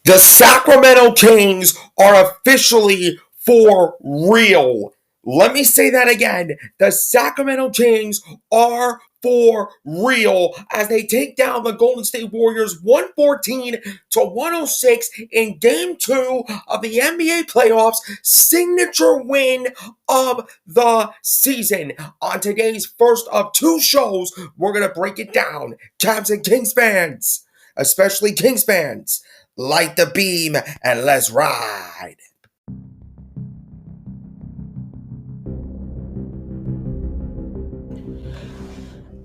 The Sacramento Kings are officially for real. Let me say that again. The Sacramento Kings are for real as they take down the Golden State Warriors 114 to 106 in Game 2 of the NBA playoffs, signature win of the season. On today's first of two shows, we're going to break it down. Cavs and Kings fans, especially Kings fans, light the beam and let's ride.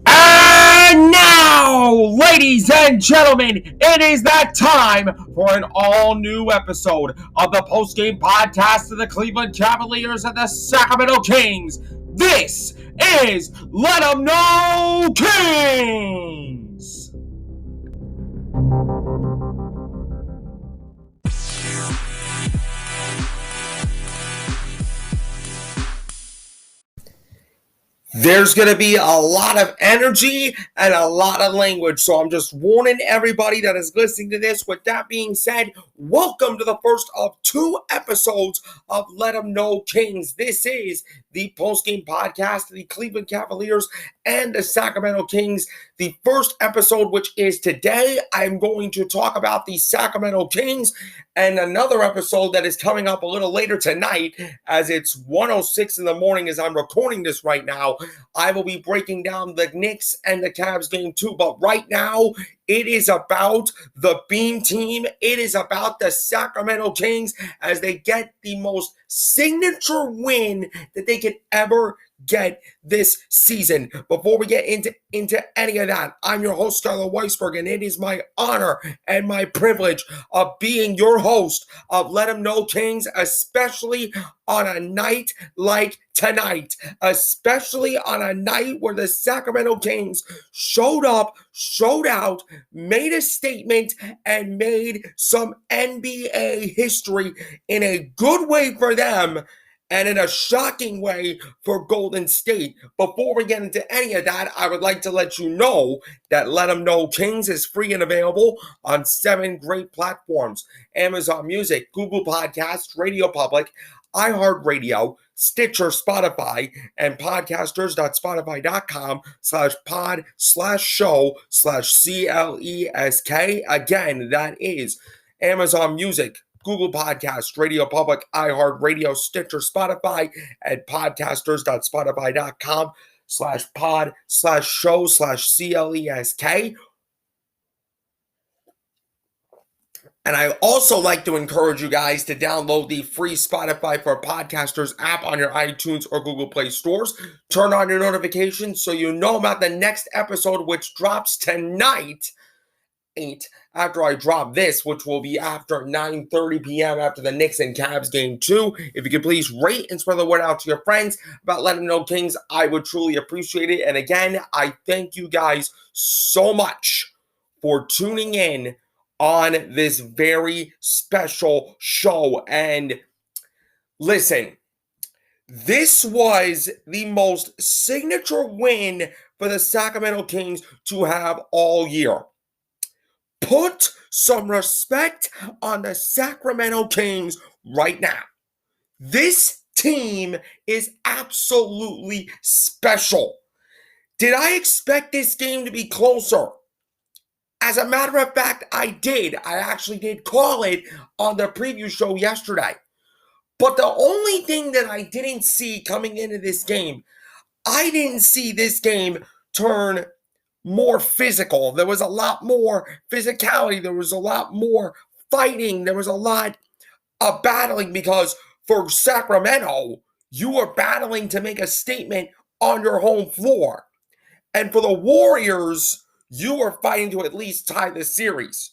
And now, ladies and gentlemen, it is that time for an all-new episode of the post-game podcast of the Cleveland Cavaliers and the Sacramento Kings. This is Let 'Em Know Kings! There's going to be a lot of energy and a lot of language, so I'm just warning everybody that is listening to this. With that being said, welcome to the first of two episodes of Let 'Em Know Kings. This is the post-game podcast of the Cleveland Cavaliers and the Sacramento Kings. The first episode, which is today, I'm going to talk about the Sacramento Kings, and another episode that is coming up a little later tonight, as it's 1:06 in the morning as I'm recording this right now. I will be breaking down the Knicks and the Cavs game too, but right now, it is about the Beam Team. It is about the Sacramento Kings as they get the most signature win that they could ever get this season. Before we get into any of that, I'm your host, Skylar Weisberg, and it is my honor and my privilege of being your host of Let 'Em Know Kings, especially on a night like tonight, especially on a night where the Sacramento Kings showed up, showed out, made a statement, and made some NBA history in a good way for them and in a shocking way for Golden State. Before we get into any of that, I would like to let you know that Let 'Em Know Kings is free and available on 7 great platforms: Amazon Music, Google Podcasts, Radio Public, iHeartRadio, Stitcher, Spotify, and podcasters.spotify.com/pod/show/CLESK. Again, that is Amazon Music, Google Podcasts, Radio Public, iHeartRadio, Stitcher, Spotify, and podcasters.spotify.com/pod/show/CLESK. And I also like to encourage you guys to download the free Spotify for Podcasters app on your iTunes or Google Play stores. Turn on your notifications so you know about the next episode, which drops tonight, after I drop this, which will be after 9:30 p.m. after the Knicks and Cavs game 2. If you could please rate and spread the word out to your friends about Let 'Em Know Kings, I would truly appreciate it. And again, I thank you guys so much for tuning in on this very special show. And listen, this was the most signature win for the Sacramento Kings to have all year. Put some respect on the Sacramento Kings right now. This team is absolutely special. Did I expect this game to be closer? As a matter of fact, I did. I actually did call it on the preview show yesterday. But the only thing that I didn't see coming into this game, I didn't see this game turn more physical. There was a lot more physicality. There was a lot more fighting. There was a lot of battling, because for Sacramento, you are battling to make a statement on your home floor. And for the Warriors, you are fighting to at least tie the series.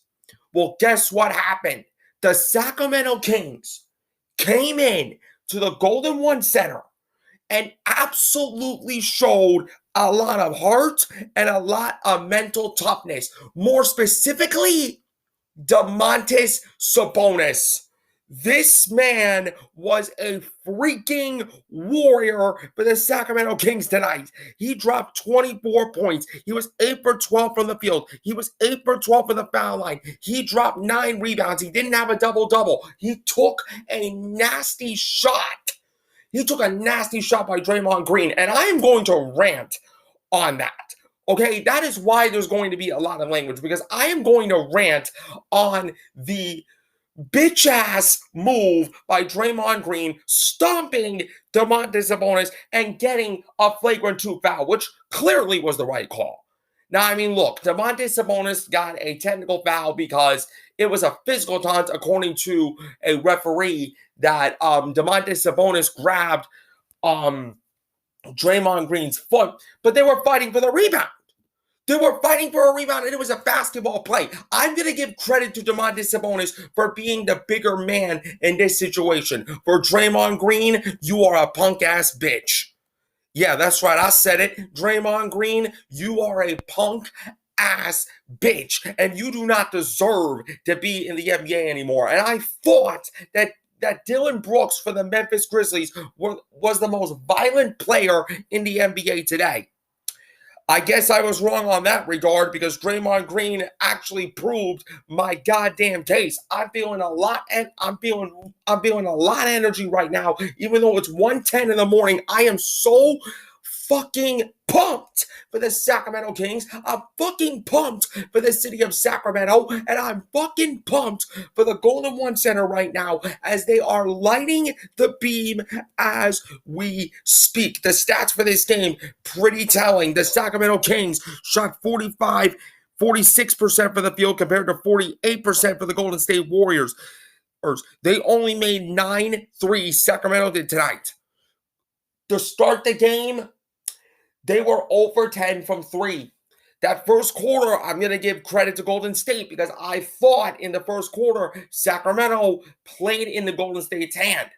Well, guess what happened? The Sacramento Kings came in to the Golden One Center and absolutely showed a lot of heart and a lot of mental toughness. More specifically, Domantas Sabonis. This man was a freaking warrior for the Sacramento Kings tonight. He dropped 24 points. He was 8 for 12 from the field. He was 8 for 12 from the foul line. He dropped 9 rebounds. He didn't have a double-double. He took a nasty shot. He took a nasty shot by Draymond Green, and I am going to rant on that. Okay, that is why there's going to be a lot of language, because I am going to rant on the bitch-ass move by Draymond Green, stomping Domantas Sabonis and getting a flagrant 2 foul, which clearly was the right call. Now, I mean, look, Domantas Sabonis got a technical foul because it was a physical taunt, according to a referee, that Domantas Sabonis grabbed Draymond Green's foot, but they were fighting for the rebound. They were fighting for a rebound, and it was a basketball play. I'm going to give credit to Domantas Sabonis for being the bigger man in this situation. For Draymond Green, you are a punk-ass bitch. Yeah, that's right. I said it. Draymond Green, you are a punk-ass bitch, and you do not deserve to be in the NBA anymore. And I thought that Dillon Brooks for the Memphis Grizzlies was the most violent player in the NBA today. I guess I was wrong on that regard, because Draymond Green actually proved my goddamn case. I'm feeling a lot, and I'm feeling a lot of energy right now, even though it's 1:10 in the morning. I am so fucking pumped for the Sacramento Kings. I'm fucking pumped for the city of Sacramento, and I'm fucking pumped for the Golden One Center right now, as they are lighting the beam as we speak. The stats for this game, pretty telling. The Sacramento Kings shot 46% for the field compared to 48% for the Golden State Warriors. They only made 9 threes, Sacramento did tonight. To start the game, they were 0 for 10 from 3. That first quarter, I'm going to give credit to Golden State, because I thought in the first quarter, Sacramento played in the Golden State's hand.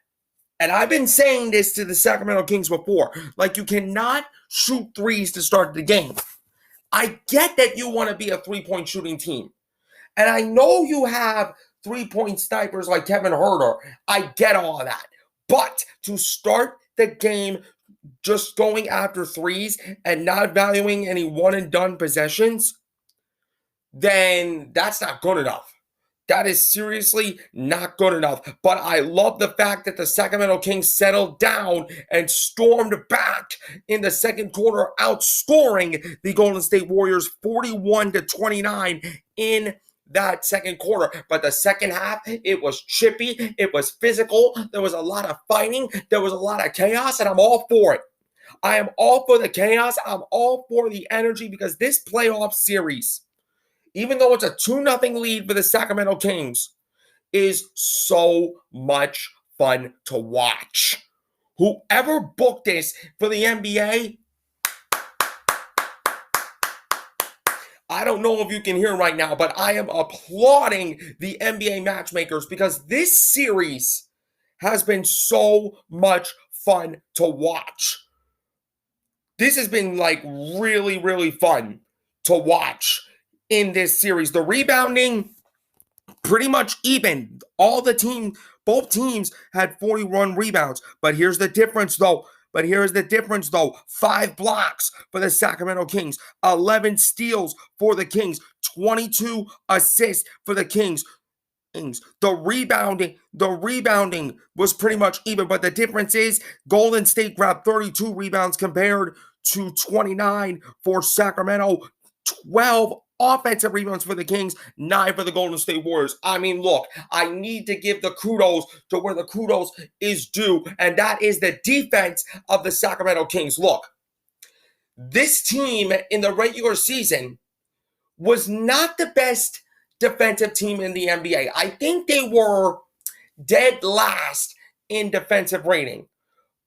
And I've been saying this to the Sacramento Kings before. Like, you cannot shoot threes to start the game. I get that you want to be a three-point shooting team. And I know you have three-point snipers like Kevin Huerter. I get all of that. But to start the game just going after threes and not valuing any one-and-done possessions, then that's not good enough. That is seriously not good enough. But I love the fact that the Sacramento Kings settled down and stormed back in the second quarter, outscoring the Golden State Warriors 41-29 in that second quarter. But the second half, it was chippy, it was physical, there was a lot of fighting, there was a lot of chaos, and I'm all for it. I am all for the chaos. I'm all for the energy, because this playoff series, even though it's a 2-0 lead for the Sacramento Kings, is so much fun to watch. Whoever booked this for the NBA, I don't know if you can hear right now, but I am applauding the NBA matchmakers, because this series has been so much fun to watch. This has been like really, really fun to watch in this series. The rebounding, pretty much even. Both teams had 41 rebounds. But here's the difference, though. 5 blocks for the Sacramento Kings, 11 steals for the Kings, 22 assists for the Kings. The rebounding was pretty much even, but the difference is Golden State grabbed 32 rebounds compared to 29 for Sacramento, 12 offensive rebounds for the Kings, 9 for the Golden State Warriors. I mean, look, I need to give the kudos to where the kudos is due, and that is the defense of the Sacramento Kings. Look, this team in the regular season was not the best defensive team in the NBA. I think they were dead last in defensive rating.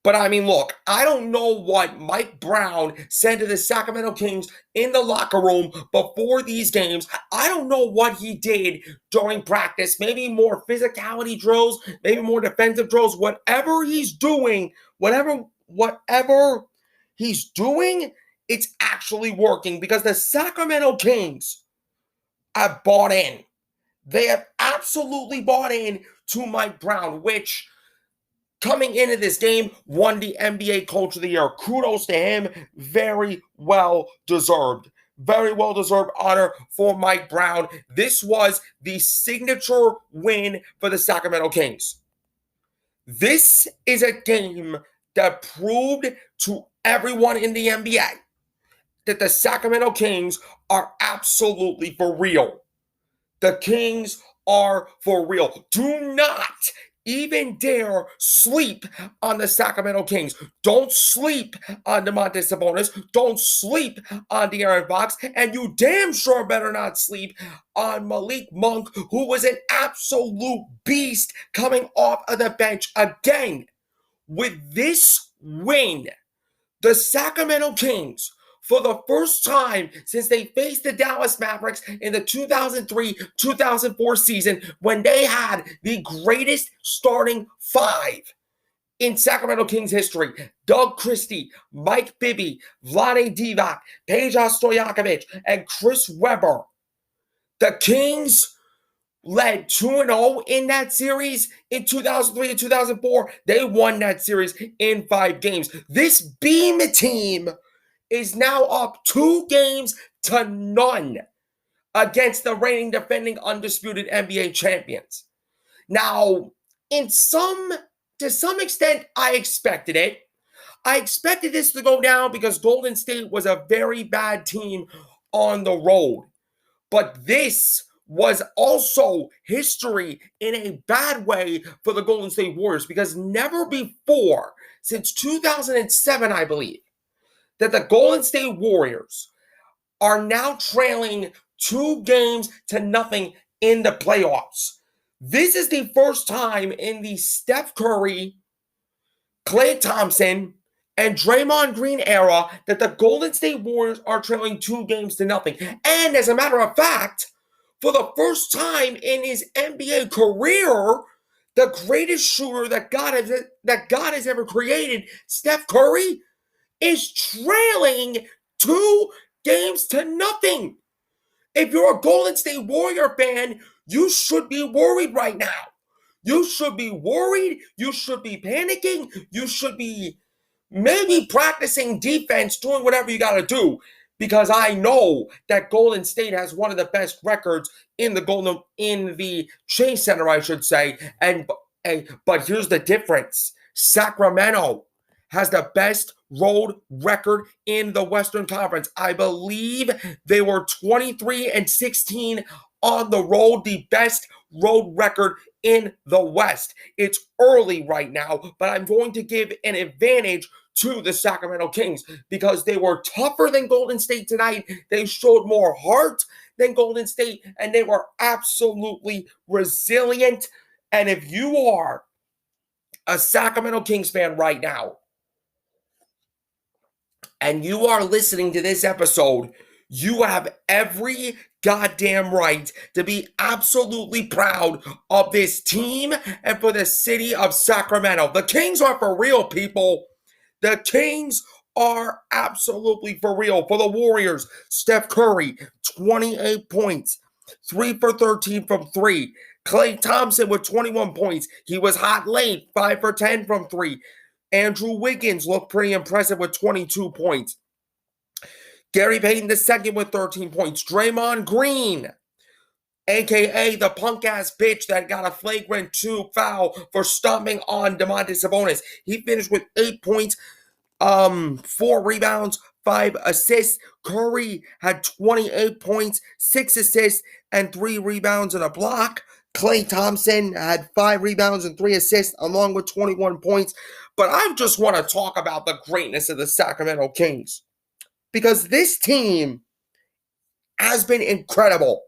But I mean, look, I don't know what Mike Brown said to the Sacramento Kings in the locker room before these games. I don't know what he did during practice. Maybe more physicality drills, maybe more defensive drills. Whatever he's doing, whatever he's doing, it's actually working, because the Sacramento Kings have bought in. They have absolutely bought in to Mike Brown, which coming into this game won the NBA Coach of the Year. Kudos to him. Very well deserved. Very well deserved honor for Mike Brown. This was the signature win for the Sacramento Kings. This is a game that proved to everyone in the NBA that the Sacramento Kings are absolutely for real. The Kings are for real. Do not even dare sleep on the Sacramento Kings. Don't sleep on Domantas Sabonis. Don't sleep on De'Aaron Fox. And you damn sure better not sleep on Malik Monk, who was an absolute beast coming off of the bench again. With this win, the Sacramento Kings, for the first time since they faced the Dallas Mavericks in the 2003-2004 season, when they had the greatest starting five in Sacramento Kings history: Doug Christie, Mike Bibby, Vlade Divac, Peja Stojakovic, and Chris Webber. The Kings led 2-0 in that series in 2003 and 2004. They won that series in 5 games. This Beam team is now up 2-0 against the reigning defending undisputed NBA champions. Now, to some extent, I expected it. I expected this to go down because Golden State was a very bad team on the road. But this was also history in a bad way for the Golden State Warriors, because never before, since 2007, I believe, that the Golden State Warriors are now trailing 2-0 in the playoffs. This is the first time in the Steph Curry, Klay Thompson, and Draymond Green era that the Golden State Warriors are trailing 2-0. And as a matter of fact, for the first time in his NBA career, the greatest shooter that God has ever created, Steph Curry, is trailing 2-0. If you're a Golden State Warrior fan, you should be worried right now. You should be worried. You should be panicking. You should be maybe practicing defense, doing whatever you got to do, because I know that Golden State has one of the best records in the Chase Center, I should say. But here's the difference: Sacramento has the best road record in the Western Conference. I believe they were 23-16 on the road, the best road record in the West. It's early right now, but I'm going to give an advantage to the Sacramento Kings because they were tougher than Golden State tonight. They showed more heart than Golden State, and they were absolutely resilient. And if you are a Sacramento Kings fan right now, and you are listening to this episode, you have every goddamn right to be absolutely proud of this team and for the city of Sacramento. The Kings are for real, people. The Kings are absolutely for real. For the Warriors, Steph Curry, 28 points, 3 for 13 from 3. Klay Thompson with 21 points. He was hot late, 5 for 10 from 3. Andrew Wiggins looked pretty impressive with 22 points. Gary Payton II with 13 points. Draymond Green, a.k.a. the punk-ass bitch that got a flagrant 2 foul for stomping on Domantas Sabonis. He finished with 8 points, 4 rebounds, 5 assists. Curry had 28 points, 6 assists, and 3 rebounds and a block. Klay Thompson had 5 rebounds and 3 assists, along with 21 points. But I just want to talk about the greatness of the Sacramento Kings, because this team has been incredible.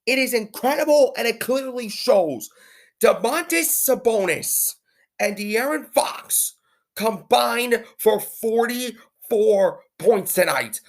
It is incredible, and it clearly shows. Domantas Sabonis and De'Aaron Fox combined for 44 points tonight.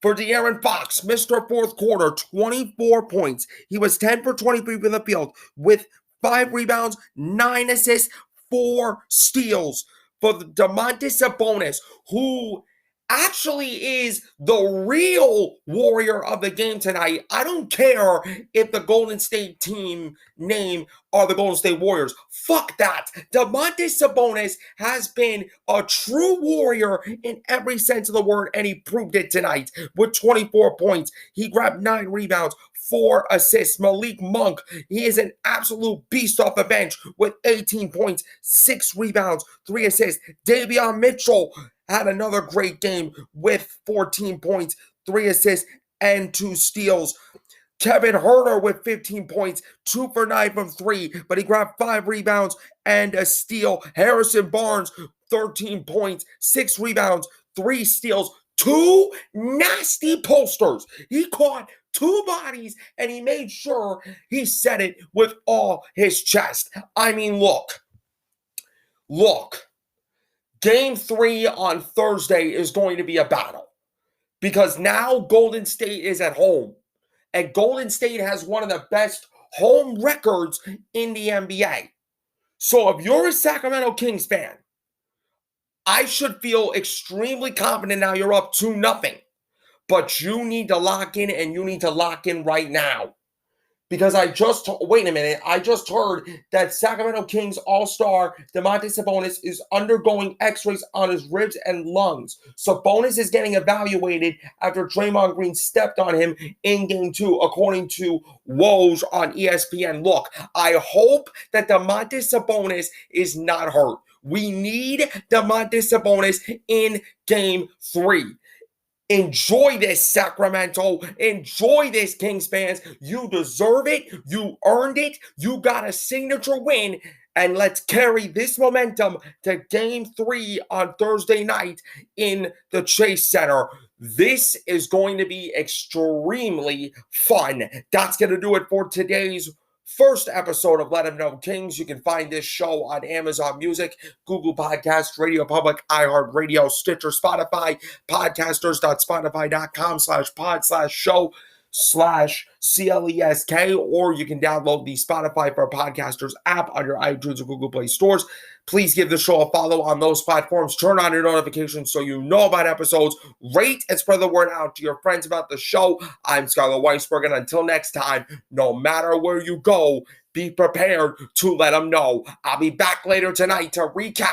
For De'Aaron Fox, Mr. Fourth Quarter, 24 points. He was 10 for 23 from the field with 5 rebounds, 9 assists, 4 steals. For Domantas Sabonis, who actually is the real warrior of the game tonight. I don't care if the Golden State team name are the Golden State Warriors. Fuck that. Domantas Sabonis has been a true warrior in every sense of the word, and he proved it tonight with 24 points. He grabbed 9 rebounds, 4 assists. Malik Monk, he is an absolute beast off the bench with 18 points, 6 rebounds, 3 assists. Davion Mitchell had another great game with 14 points, 3 assists, and 2 steals. Kevin Huerter with 15 points, 2 for 9 from 3, but he grabbed 5 rebounds and a steal. Harrison Barnes, 13 points, 6 rebounds, 3 steals, 2 nasty posters. He caught 2 bodies and he made sure he said it with all his chest. I mean, look. Game 3 on Thursday is going to be a battle because now Golden State is at home. And Golden State has one of the best home records in the NBA. So if you're a Sacramento Kings fan, I should feel extremely confident now you're up 2-0. But you need to lock in, and you need to lock in right now. Because I just heard that Sacramento Kings All-Star Domantas Sabonis is undergoing x-rays on his ribs and lungs. Sabonis is getting evaluated after Draymond Green stepped on him in Game 2, according to Woj on ESPN. Look, I hope that Domantas Sabonis is not hurt. We need Domantas Sabonis in Game 3. Enjoy this, Sacramento. Enjoy this, Kings fans. You deserve it. You earned it. You got a signature win. And let's carry this momentum to Game 3 on Thursday night in the Chase Center. This is going to be extremely fun. That's going to do it for today's first episode of Let 'Em Know Kings. You can find this show on Amazon Music, Google Podcasts, Radio Public, iHeartRadio, Stitcher, Spotify, podcasters.spotify.com/pod/show/CLESK, or you can download the Spotify for Podcasters app on your iTunes or Google Play stores. Please give the show a follow on those platforms. Turn on your notifications so you know about episodes. Rate and spread the word out to your friends about the show. I'm Skylar Weisberg, and until next time, no matter where you go, be prepared to let them know. I'll be back later tonight to recap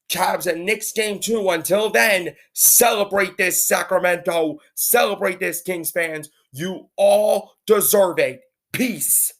Cavs and Knicks Game 2. Until then, celebrate this, Sacramento. Celebrate this, Kings fans. You all deserve it. Peace.